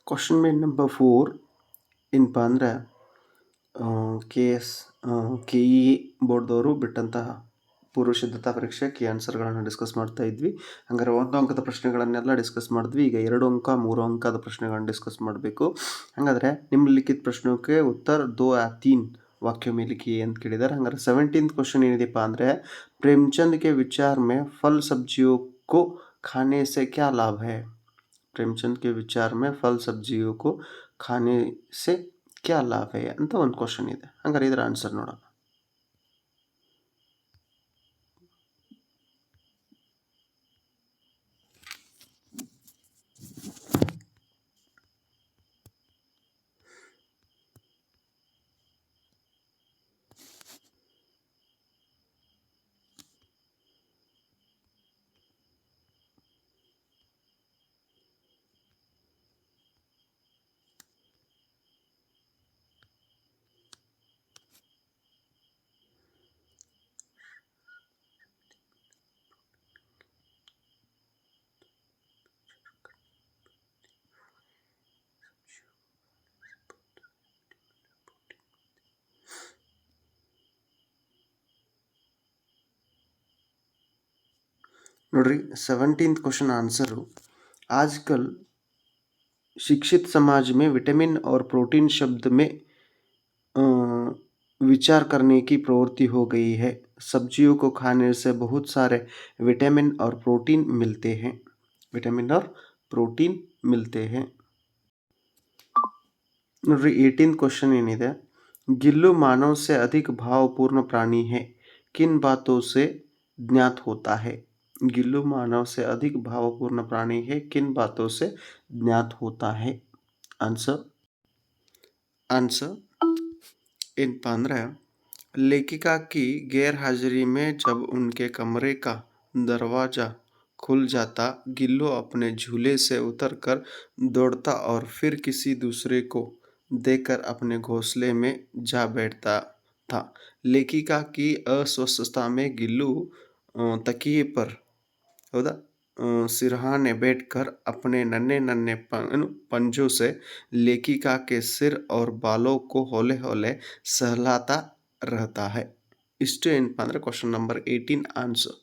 Question number 4 ಏನಪ್ಪ ಅಂದ್ರೆ K E ಬೋರ್ಡ್ದವರು ಬಿಟ್ಟಂತಹ ಪೂರ್ವ ಸಿದ್ಧತಾ ಪರೀಕ್ಷೆ ಕೀ ಆನ್ಸರ್ಗಳನ್ನು ಡಿಸ್ಕಸ್ ಮಾಡ್ತಾ ಇದ್ವಿ. ಹಂಗಾರೆ 1 ಅಂಕದ ಪ್ರಶ್ನೆಗಳನ್ನೆಲ್ಲ ಡಿಸ್ಕಸ್ ಮಾಡಿದ್ವಿ. ಈಗ 2 ಅಂಕ 3 ಅಂಕದ ಪ್ರಶ್ನೆಗಳನ್ನು ಡಿಸ್ಕಸ್ ಮಾಡಬೇಕು. ಹಾಗಾದರೆ ನಿಮ್ನಲಿಖಿತ ಪ್ರಶ್ನೋಕ್ಕೆ ಉತ್ತರ 2 या 3 वाक्यों में लिखिए ಅಂತ ಕೇಳಿದ್ದಾರೆ. ಹಂಗಾರೆ 17th ಕ್ವಶನ್ ಏನಿದೆಪ್ಪ ಅಂದರೆ प्रेमचंद के विचार में फल सब्जियों को खाने से क्या लाभ है? प्रेमचंद के विचार में फल सब्जियों को खाने से क्या लाभ है ಅಂತ ಒಂದು ಕ್ವಶನ್ ಇದೆ. ಹಂಗಾರೆ ಇದರ ಆನ್ಸರ್ ನೋಡೋಣ. ನೋಡ್ರಿ 17th क्वेश्चन आंसर आजकल शिक्षित समाज में विटामिन और प्रोटीन शब्द में विचार करने की प्रवृत्ति हो गई है. सब्जियों को खाने से बहुत सारे विटामिन और प्रोटीन मिलते हैं. विटामिन और प्रोटीन मिलते हैं. ನೋಡ್ರಿ 18th क्वेश्चन ಏನಿದೆ गिल्लू मानव से अधिक भावपूर्ण प्राणी है. किन बातों से ज्ञात होता है? गिल्लू मानव से अधिक भावपूर्ण प्राणी है. किन बातों से ज्ञात होता है? आंसर ಏನಪ್ಪ ಅಂದರೆ लेखिका की गैर हाजिरी में जब उनके कमरे का दरवाजा खुल जाता गिल्लू अपने झूले से उतरकर दौड़ता और फिर किसी दूसरे को देखकर अपने घोंसले में जा बैठता था. लेखिका की अस्वस्थता में गिल्लू तकिए पर सिरहाने बैठकर अपने नन्हे नन्हे पंजों से लेखिका के सिर और बालों को हौले हौले सहलाता रहता है. इಷ್ಟು ಏನಪ್ಪ ಅಂದರೆ question number 18 answer.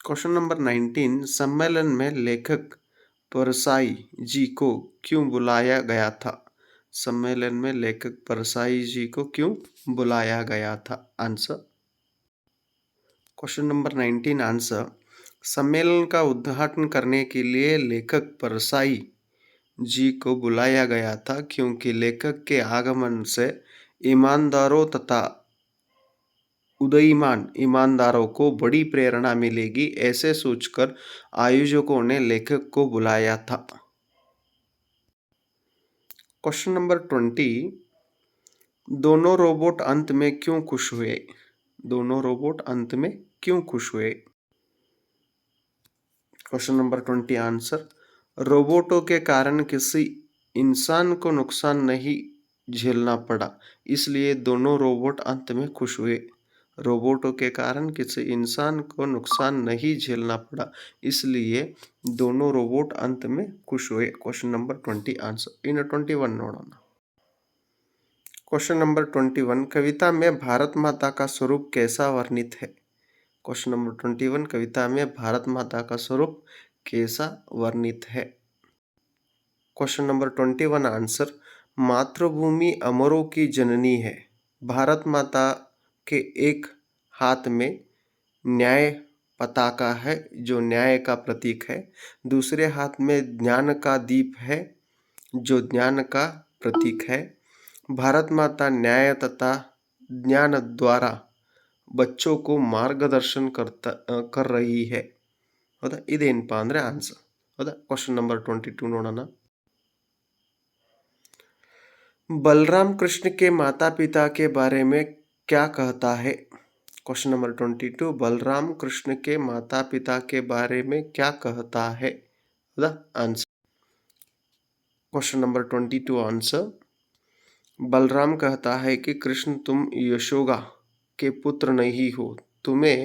Question number 19 सम्मेलन में लेखक परसाई जी को क्यों बुलाया गया था? सम्मेलन में लेखक परसाई जी को क्यों बुलाया गया था? आंसर. क्वेश्चन नंबर 19 आंसर सम्मेलन का उद्घाटन करने के लिए लेखक परसाई जी को बुलाया गया था क्योंकि लेखक के आगमन से ईमानदारों तथा उदयीमान ईमानदारों को बड़ी प्रेरणा मिलेगी. ऐसे सोचकर आयोजकों ने लेखक को बुलाया था. क्वेश्चन नंबर 20 दोनों रोबोट अंत में क्यों खुश हुए? दोनों रोबोट अंत में क्यों खुश हुए? क्वेश्चन नंबर 20 आंसर रोबोटों के कारण किसी इंसान को नुकसान नहीं झेलना पड़ा इसलिए दोनों रोबोट अंत में खुश हुए. रोबोटों के कारण किसी इंसान को नुकसान नहीं झेलना पड़ा इसलिए दोनों रोबोट अंत में खुश हुए. Question number 20 answer. इन 21 ನೋಡೋಣ. क्वेश्चन नंबर 21 कविता में भारत माता का स्वरूप कैसा वर्णित है? क्वेश्चन नंबर 21 कविता में भारत माता का स्वरूप कैसा वर्णित है? क्वेश्चन नंबर 21 आंसर मातृभूमि अमरों की जननी है. भारत माता के एक हाथ में न्याय पताका है जो न्याय का प्रतीक है. दूसरे हाथ में ज्ञान का दीप है जो ज्ञान का प्रतीक है. भारत माता न्याय तथा ज्ञान द्वारा बच्चों को मार्गदर्शन कर रही है. ಹೌದಾ ಇದೇನಪ್ಪ ಅಂದರೆ ಆನ್ಸರ್. ಹೌದಾ ಕ್ವಶನ್ ನಂಬರ್ 22 ನೋಡೋಣ. बलराम कृष्ण के माता पिता के बारे में क्या कहता है? क्वेश्चन नंबर 22 बलराम कृष्ण के माता पिता के बारे में क्या कहता है? Answer. Question number 22 answer Balram कहता है कि कृष्ण तुम यशोदा के पुत्र नहीं हो. तुम्हें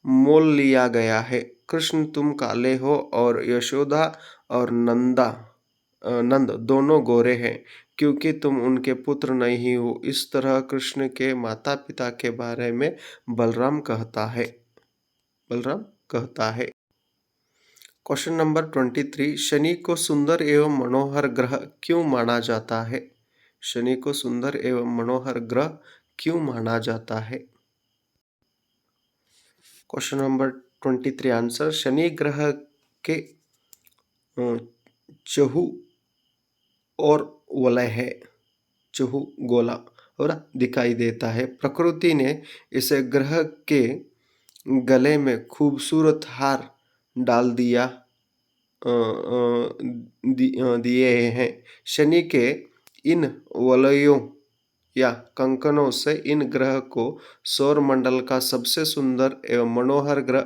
मोल लिया गया है। कृष्ण तुम काले हो और यशोदा और नंद दोनों गोरे हैं, क्योंकि तुम उनके पुत्र नहीं हो। इस तरह कृष्ण के माता पिता के बारे में बलराम कहता है बलराम कहता है। क्वेश्चन नंबर 23, शनि को सुंदर एवं मनोहर ग्रह क्यों माना जाता है? शनि को सुंदर एवं मनोहर ग्रह क्यों माना जाता है? क्वेश्चन नंबर 23 आंसर, शनि ग्रह के चहु और वलय है, चहु गोला और दिखाई देता है। प्रकृति ने इसे ग्रह के गले में खूबसूरत हार डाल दिए हैं। शनि के इन वलयों या कंकनों से इन ग्रह को सौर मंडल का सबसे सुंदर एवं मनोहर ग्रह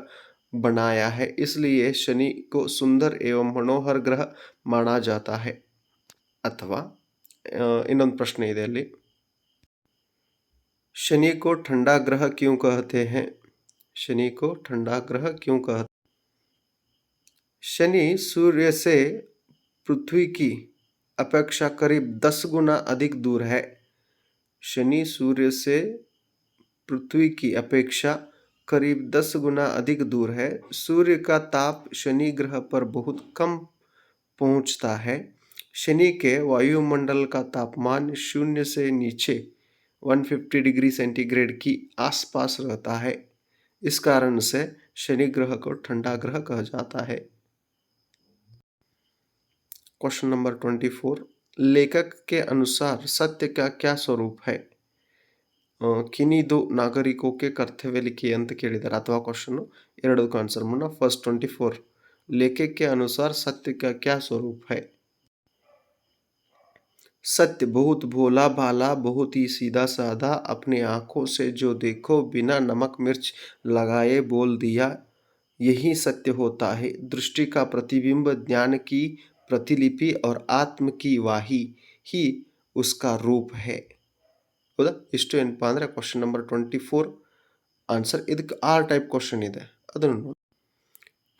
बनाया है। इसलिए शनि को सुंदर एवं मनोहर ग्रह माना जाता है। ಅಥವಾ ಇನ್ನೊಂದು ಪ್ರಶ್ನೆ ಇದೆ ಅಲ್ಲಿ, शनि को ठंडा ग्रह क्यों कहते हैं? शनि को ठंडा ग्रह क्यों कहते? शनि सूर्य से पृथ्वी की अपेक्षा करीब 10 गुना अधिक दूर है। शनि सूर्य से पृथ्वी की अपेक्षा करीब 10 गुना अधिक दूर है। सूर्य का ताप शनि ग्रह पर बहुत कम पहुंचता है। शनि के वायुमंडल का तापमान शून्य से नीचे 150 डिग्री सेंटीग्रेड की आसपास रहता है। इस कारण से शनि ग्रह को ठंडा ग्रह कहा जाता है। क्वेश्चन नंबर 24, लेखक के अनुसार सत्य का क्या स्वरूप है? ಕಿನಿದು ನಾಗರಿಕೋಕೆ ಕರ್ತವ್ಯಲಿಖಿ ಅಂತ ಕೇಳಿದ್ದಾರೆ ಅಥವಾ ಕ್ವಶನ್ ಎರಡಕ್ಕೂ ಆನ್ಸರ್ ಮಾಡೋಣ। ಫಸ್ಟ್ 24, लेखक के अनुसार सत्य का क्या स्वरूप है? सत्य बहुत भोला भाला, बहुत ही सीधा साधा, अपने आंखों से जो देखो बिना नमक मिर्च लगाए बोल दिया, यही सत्य होता है। दृष्टि का प्रतिबिंब, ज्ञान की प्रतिलिपि और आत्म की वाही ही उसका रूप है। ಹೌದಾ? ಇಷ್ಟು ಏನಪ್ಪ ಅಂದರೆ ಕ್ವಶನ್ ನಂಬರ್ 24 ಆನ್ಸರ್। ಇದಕ್ಕೆ 6 ಟೈಪ್ ಕ್ವಶನ್ ಇದೆ, ಅದನ್ನು ನೋಡಿ।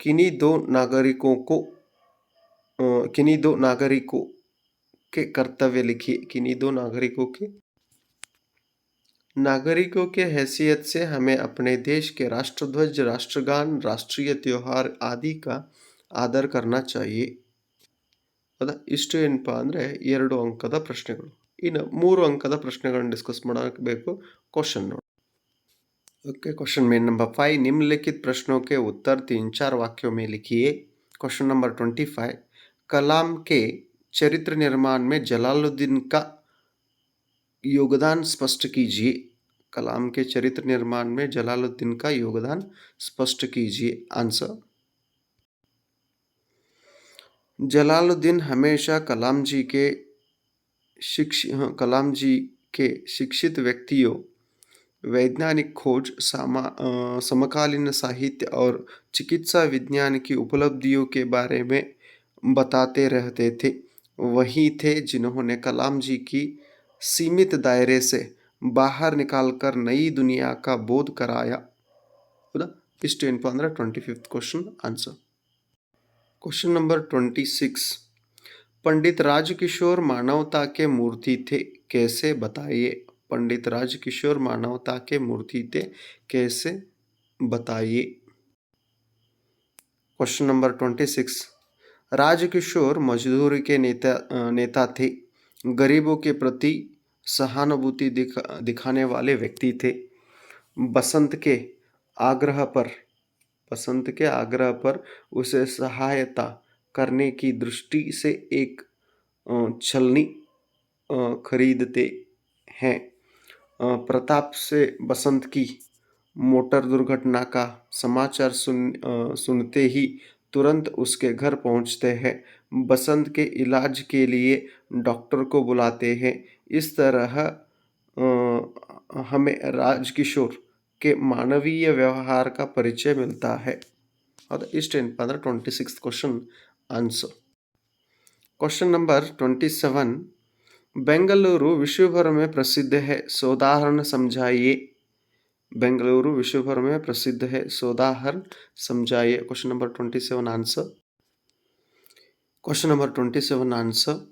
किन्हीं दो नागरिकों को किन्हीं दो नागरिकों के कर्तव्य लिखिए। किन्हीं दो नागरिकों के हैसियत से हमें अपने देश के राष्ट्रध्वज, राष्ट्रगान, राष्ट्रीय त्योहार आदि का आदर करना चाहिए। ಹೌದಾ? ಇಷ್ಟು ಏನಪ್ಪ ಅಂದರೆ 2 ಅಂಕದ ಪ್ರಶ್ನೆಗಳು। ಇನ್ನು 3 ಅಂಕದ ಪ್ರಶ್ನೆಗಳನ್ನು ಡಿಸ್ಕಸ್ ಮಾಡಬೇಕು। Question note. ओके, क्वेश्चन में नंबर 5, निम्नलिखित प्रश्नों के उत्तर 3-4 वाक्यों में लिखिए। क्वेश्चन नंबर 25, कलाम के चरित्र निर्माण में जलालुद्दीन का योगदान स्पष्ट कीजिए। कलाम के चरित्र निर्माण में जलालुद्दीन का योगदान स्पष्ट कीजिए। आंसर, जलालुद्दीन हमेशा कलाम जी के शिक्षित व्यक्तियों, वैज्ञानिक खोज, समकालीन साहित्य और चिकित्सा विज्ञान की उपलब्धियों के बारे में बताते रहते थे। वही थे जिन्होंने कलाम जी की सीमित दायरे से बाहर निकालकर नई दुनिया का बोध कराया। इस 25th question answer. Question number 26, पंडित राजकिशोर मानवता के मूर्ति थे, कैसे बताइए। पंडित राजकिशोर मानवता के मूर्ति थे, कैसे बताइए। क्वेश्चन नंबर 26, राजकिशोर मजदूरी के नेता थे, गरीबों के प्रति सहानुभूति दिखाने वाले व्यक्ति थे। बसंत के आग्रह पर उसे सहायता करने की दृष्टि से एक छलनी खरीदते हैं। प्रताप से बसंत की मोटर दुर्घटना का समाचार सुनते ही तुरंत उसके घर पहुंचते हैं। बसंत के इलाज के लिए डॉक्टर को बुलाते हैं। इस तरह हमें राजकिशोर के मानवीय व्यवहार का परिचय मिलता है। और इस 26th question answer. Question number 27, Bengaluru विश्व भर में प्रसिद्ध है, सोदाहरण समझाइए। बेंगलुरु विश्व भर में प्रसिद्ध है। सोदाहरण समझाइए। Question number 27 answer. Question number 27 answer.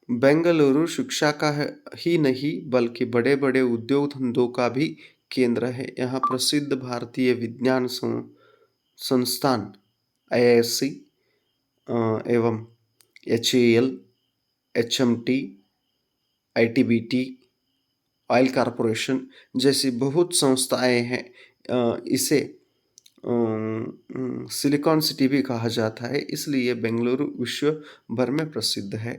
Bengaluru शिक्षा का ही नहीं बल्कि बड़े बड़े उद्योग धंधों का भी केंद्र है। यहाँ प्रसिद्ध भारतीय विज्ञान संस्थान IISc एवं HAL, HMT, ITBT, oil corporation जैसी बहुत संस्थाएं हैं। इसे सिलिकॉन सिटी भी कहा जाता है, इसलिए बेंगलुरु विश्व भर में प्रसिद्ध है।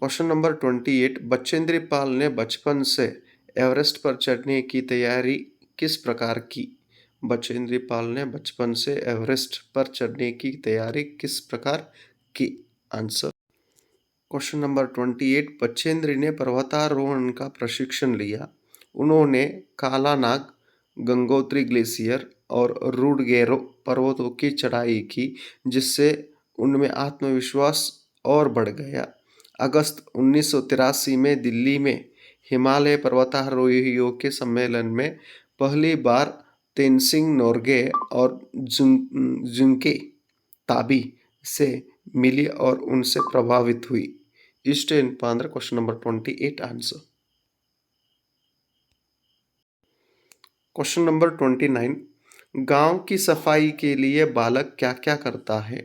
Question number 28। बचेंद्री पाल ने बचपन से एवरेस्ट पर चढ़ने की तैयारी किस प्रकार की? बचेंद्री पाल ने बचपन से एवरेस्ट पर चढ़ने की तैयारी किस प्रकार की? आंसर। Question number 28। बचेंद्री ने पर्वतारोहण का प्रशिक्षण लिया। उन्होंने कालानाग, गंगोत्री ग्लेशियर और रूडगेरो पर्वतों की चढ़ाई की, जिससे उनमें आत्मविश्वास और बढ़ गया। अगस्त 1983 में दिल्ली में हिमालय पर्वतारोहियों के सम्मेलन में पहली बार तेनसिंग नोर्गे और जुंके ताबी से मिली और उनसे प्रभावित हुई। इष्ट इन 15। Question number 28 answer. Question number 29। गांव की सफाई के लिए बालक क्या क्या करता है?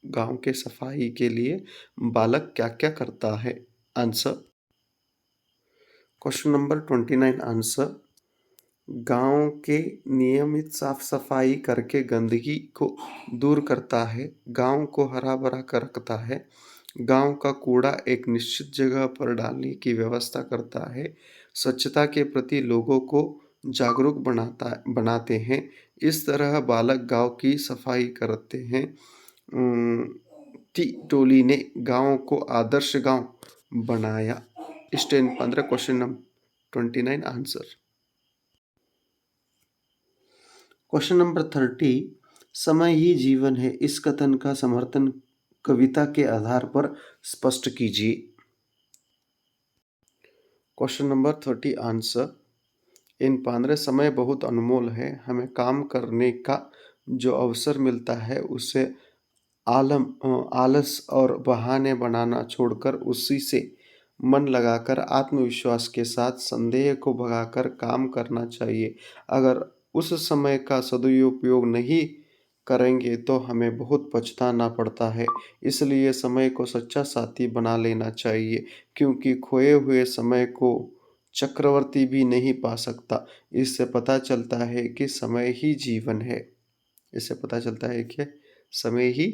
गांव के सफाई के लिए बालक क्या क्या करता है? आंसर। Question number 29 answer. गांव के नियमित साफ सफाई करके गंदगी को दूर करता है, गांव को हरा भरा रखता है, गांव का कूड़ा एक निश्चित जगह पर डालने की व्यवस्था करता है, स्वच्छता के प्रति लोगों को जागरूक बनाते हैं। इस तरह बालक गांव की सफाई करते हैं। टी टोली ने गांव को आदर्श गांव बनाया। स्टेन 15। Question number 29 answer. Question number 30। समय ही जीवन है, इस कथन का समर्थन कविता के आधार पर स्पष्ट कीजिए। Question number 30 answer. इन 15 समय बहुत अनमोल है, हमें काम करने का जो अवसर मिलता है उसे आलस और बहाने बनाना छोड़कर उसी से मन लगाकर आत्मविश्वास के साथ संदेह को भगाकर काम करना चाहिए। अगर उस समय का सदुपयोग नहीं करेंगे तो हमें बहुत पछताना पड़ता है। इसलिए समय को सच्चा साथी बना लेना चाहिए, क्योंकि खोए हुए समय को चक्रवर्ती भी नहीं पा सकता। इससे पता चलता है कि समय ही जीवन है। इससे पता चलता है कि समय ही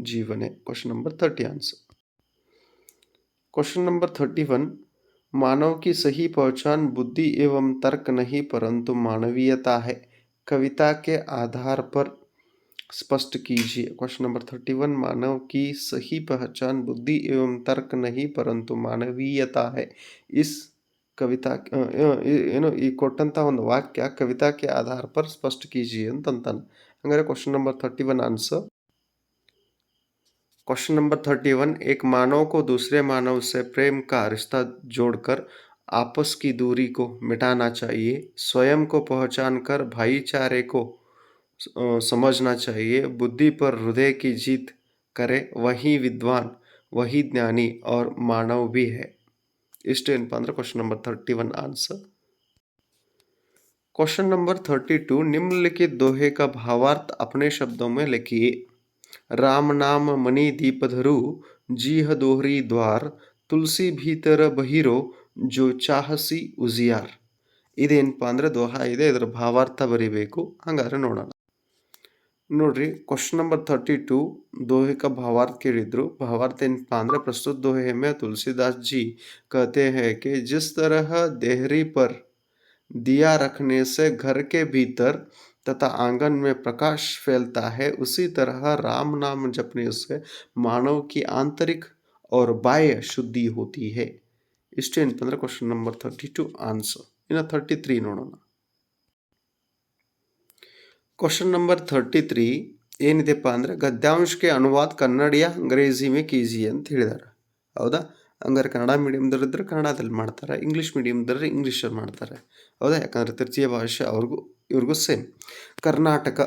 जीवन है। Question number 30 answer. Question number 31। मानव की सही पहचान बुद्धि एवं तर्क नहीं परंतु मानवीयता है, कविता के आधार पर स्पष्ट कीजिए। Question number 31। मानव की सही पहचान बुद्धि एवं तर्क नहीं परंतु मानवीयता है। इस ಕವಿತಾ ಈ ಕೊಟ್ಟಂಥ ಒಂದು ವಾಕ್ಯ ಕವಿತಾ के आधार पर स्पष्ट कीजिए ಅಂತಂತಾನೆ। ಹಂಗಾರೆ question number 31 answer. Question number 31। एक मानव को दूसरे मानव से प्रेम का रिश्ता जोड़कर आपस की दूरी को मिटाना चाहिए, स्वयं को पहचान कर भाईचारे को समझना चाहिए, बुद्धि पर हृदय की जीत करे वही विद्वान, वही ज्ञानी और मानव भी है। इष्ट इन 15। Question number 31 answer. Question number 32। निम्नलिखित दोहे का भावार्थ अपने शब्दों में लिखिए। राम नाम मणि दीप धरु, जीह दोहरी द्वार, ತುಳಸಿ ಭೀತರ ಬಹಿರೋ ಜೋ ಚಾಹಸಿ ಉಜಿಯಾರ್। ಇದೇನಪ್ಪ ಅಂದ್ರೆ ದೋಹ ಇದೆ, ಇದರ ಭಾವಾರ್ಥ ಬರಿಬೇಕು। ಹಂಗಾದ್ರೆ ನೋಡೋಣ ನೋಡ್ರಿ। क्वेश्चन नंबर 32 दोहे का भावार्थ ಕೇಳಿದ್ರು। भावार्थ ಏನಪ್ಪಾ ಅಂದ್ರೆ प्रस्तुत दोहे में तुलसीदास जी कहते हैं कि जिस तरह देहरी पर दिया रखने से घर के भीतर तथा आंगन में प्रकाश फैलता है, उसी तरह राम नाम जपने से मानव की आंतरिक और बाह्य शुद्धि होती है। इष्ट इन 15। Question number 32 answer. ಇನ್ನು 33 ನೋಡೋಣ। क्वेश्चन नंबर 33 ಏನಿದೆಪ್ಪ ಅಂದರೆ ಗದ್ಯಾಂಶಕ್ಕೆ ಅನುವಾದ ಕನ್ನಡಿಯ ಅಂಗ್ರೇಜಿ ಮೇ ಕೀಜಿಯೆ ಅಂತ ಹೇಳಿದ್ದಾರೆ, ಹೌದಾ? ಹಂಗಾರೆ ಕನ್ನಡ ಮೀಡಿಯಮ್ದವರಿದ್ದರೆ ಕನ್ನಡದಲ್ಲಿ ಮಾಡ್ತಾರೆ, ಇಂಗ್ಲೀಷ್ ಮೀಡಿಯಮ್ದವ್ರು ಇಂಗ್ಲೀಷಲ್ಲಿ ಮಾಡ್ತಾರೆ. ಹೌದಾ? ಯಾಕಂದರೆ ತೃತೀಯ ಭಾಷೆ ಅವ್ರಿಗೂ ಇವ್ರಿಗೂ ಸೇಮ್. कर्नाटक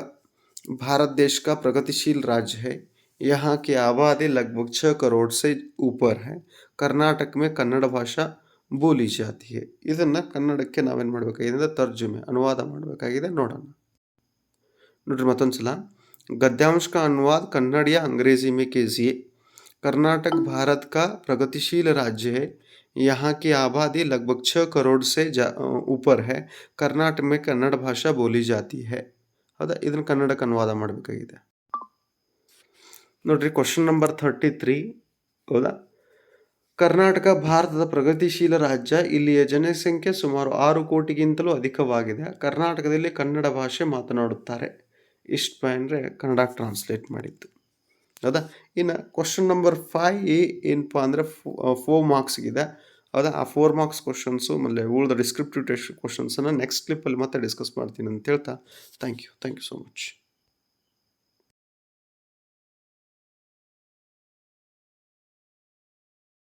भारत देश का प्रगतिशील राज्य है. यहाँ की आबादी लगभग 6 करोड़ से ऊपर है. कर्नाटक में कन्नड़ भाषा ಬೋಲಿ ಜಾತಿ ಹೇ. ಇದನ್ನು ಕನ್ನಡಕ್ಕೆ ನಾವೇನು ಮಾಡಬೇಕಾಗಿದೆ? ತರ್ಜುಮೆ ಅನುವಾದ ಮಾಡಬೇಕಾಗಿದೆ. ನೋಡೋಣ. ನೋಡ್ರಿ ಮತ್ತೊಂದು ಸಲ. गद्यांश का अनुवाद कन्नड़ या अंग्रेजी में कीजिए. कर्नाटक भारत का प्रगतिशील राज्य है. यहाँ की आबादी लगभग 6 करोड़ से ऊपर है. कर्नाटक में कन्नड़ भाषा बोली जाती है. ಹೌದಾ? ಇದನ್ನು ಕನ್ನಡಕ್ಕೆ ಅನುವಾದ ಮಾಡಬೇಕಾಗಿದೆ. ನೋಡ್ರಿ ಕ್ವಶನ್ ನಂಬರ್ 33. ಹೌದಾ? ಕರ್ನಾಟಕ ಭಾರತದ ಪ್ರಗತಿಶೀಲ ರಾಜ್ಯ. ಇಲ್ಲಿಯ ಜನಸಂಖ್ಯೆ ಸುಮಾರು 6 ಕೋಟಿಗಿಂತಲೂ ಅಧಿಕವಾಗಿದೆ. ಕರ್ನಾಟಕದಲ್ಲಿ ಕನ್ನಡ ಭಾಷೆ ಮಾತನಾಡುತ್ತಾರೆ. ಇಷ್ಟು ಅಂದರೆ ಕನ್ನಡ ಟ್ರಾನ್ಸ್ಲೇಟ್ ಮಾಡಿತ್ತು. ಹೌದಾ? ಇನ್ನು ಕ್ವಶನ್ ನಂಬರ್ 5 ಏನಪ್ಪ ಅಂದರೆ 4 ಮಾರ್ಕ್ಸ್ಗಿದೆ. ಹೌದಾ? ಆ 4 ಮಾರ್ಕ್ಸ್ ಕ್ವಶನ್ಸು ಆಮೇಲೆ ಉಳಿದ ಡಿಸ್ಕ್ರಿಪ್ಟಿವ್ ಟೆಸ್ಟ್ ಕ್ವಶನ್ಸನ್ನು ನೆಕ್ಸ್ಟ್ ಕ್ಲಿಪ್ಪಲ್ಲಿ ಮತ್ತೆ ಡಿಸ್ಕಸ್ ಮಾಡ್ತೀನಿ ಅಂತ ಹೇಳ್ತಾ ಥ್ಯಾಂಕ್ ಯು ಸೊ ಮಚ್.